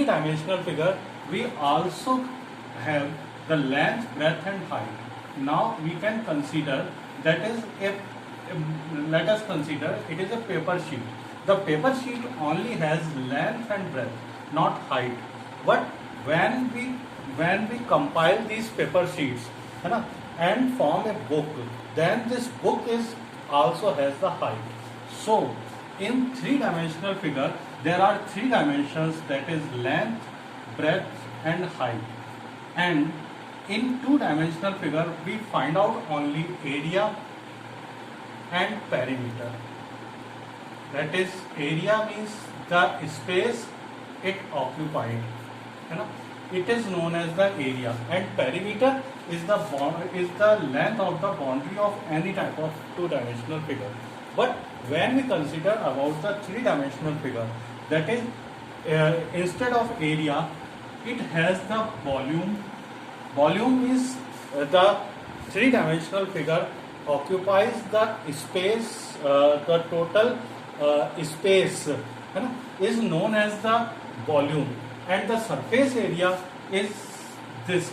three-dimensional figure, we also have the length, breadth and height. Now we can consider that is let us consider it is a paper sheet. The paper sheet only has length and breadth, not height. But when we compile these paper sheets, है ना, and form a book, then this book is also has the height. So in three-dimensional figure, there are three dimensions, that is length, breadth and height. And in two-dimensional figure, we find out only area and perimeter. That is, area means the space it occupied. You know, it is known as the area, and perimeter is the length of the boundary of any type of two-dimensional figure. But when we consider about the three-dimensional figure, that is, instead of area, it has the volume. Volume is the three-dimensional figure occupies the space, the total space is known as the volume, and the surface area is this,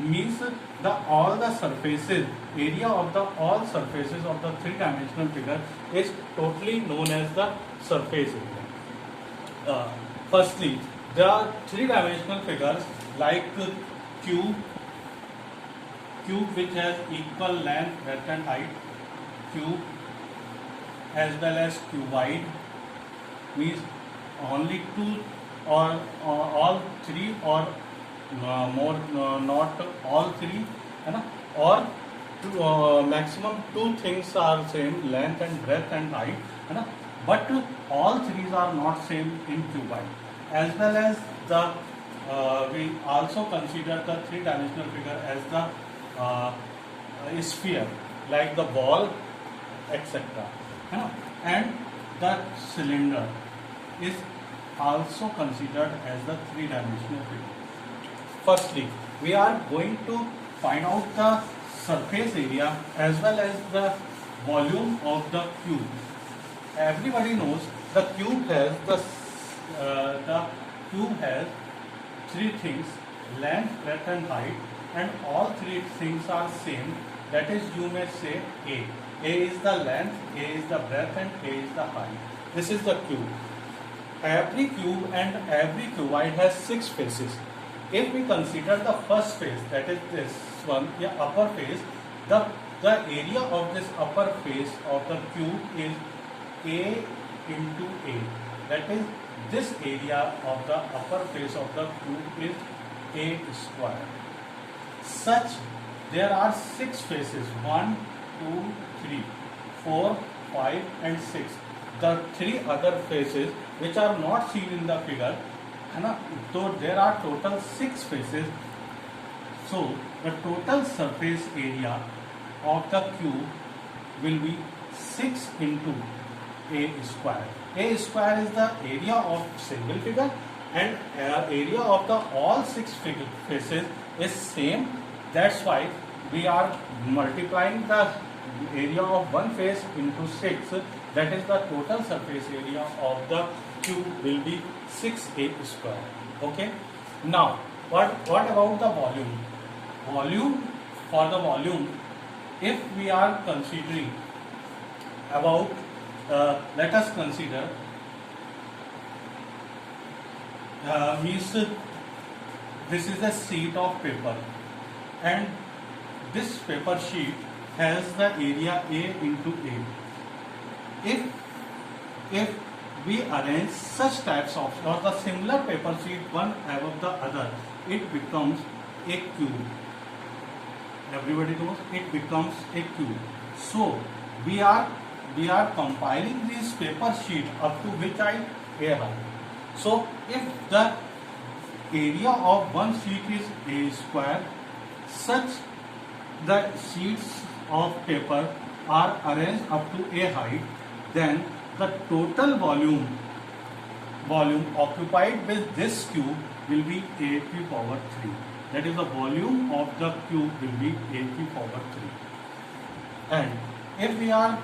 means the all the surfaces, area of the all surfaces of the three-dimensional figure is totally known as the surface area. Firstly, there are three-dimensional figures like cube which has equal length, breadth and height, cube, as well as cuboid, means only two or all three or more, not all three, or maximum two things are same, length and breadth and height, but all threes are not same in cuboid. As well as the we also consider the three-dimensional figure as the sphere, like the ball, etc. And the cylinder is also considered as the three-dimensional figure. Firstly, we are going to find out the surface area as well as the volume of the cube. Everybody knows the cube has three things: length, breadth and height, and all three things are same. That is, you may say A. A is the length, A is the breadth and A is the height. This is the cube. Every cube and every cuboid has 6 faces. If we consider the first face, that is this one, the upper face, the area of this upper face of the cube is A into A. That is, this area of the upper face of the cube is A square. Such, there are 6 faces, 1, 2, 3, 4, 5 and 6. The 3 other faces which are not seen in the figure, so there are total 6 faces. So the total surface area of the cube will be 6 into A square. A square is the area of single figure, and area of the all 6 faces is same. That's why we are multiplying the area of one face into 6. That is, the total surface area of the cube will be 6A square. Okay. Now, what about the volume? For the volume, if we are considering about, let us consider, means this is a sheet of paper, and this paper sheet has the area A into A. If we arrange such types of or the similar paper sheet one above the other, it becomes a cube. Everybody knows it becomes a cube. So we are compiling this paper sheet up to which height? A height. So if the area of one sheet is A square, such the sheets of paper are arranged up to A height, then the total volume occupied with this cube will be A to power 3. That is, the volume of the cube will be A to power 3. And if we are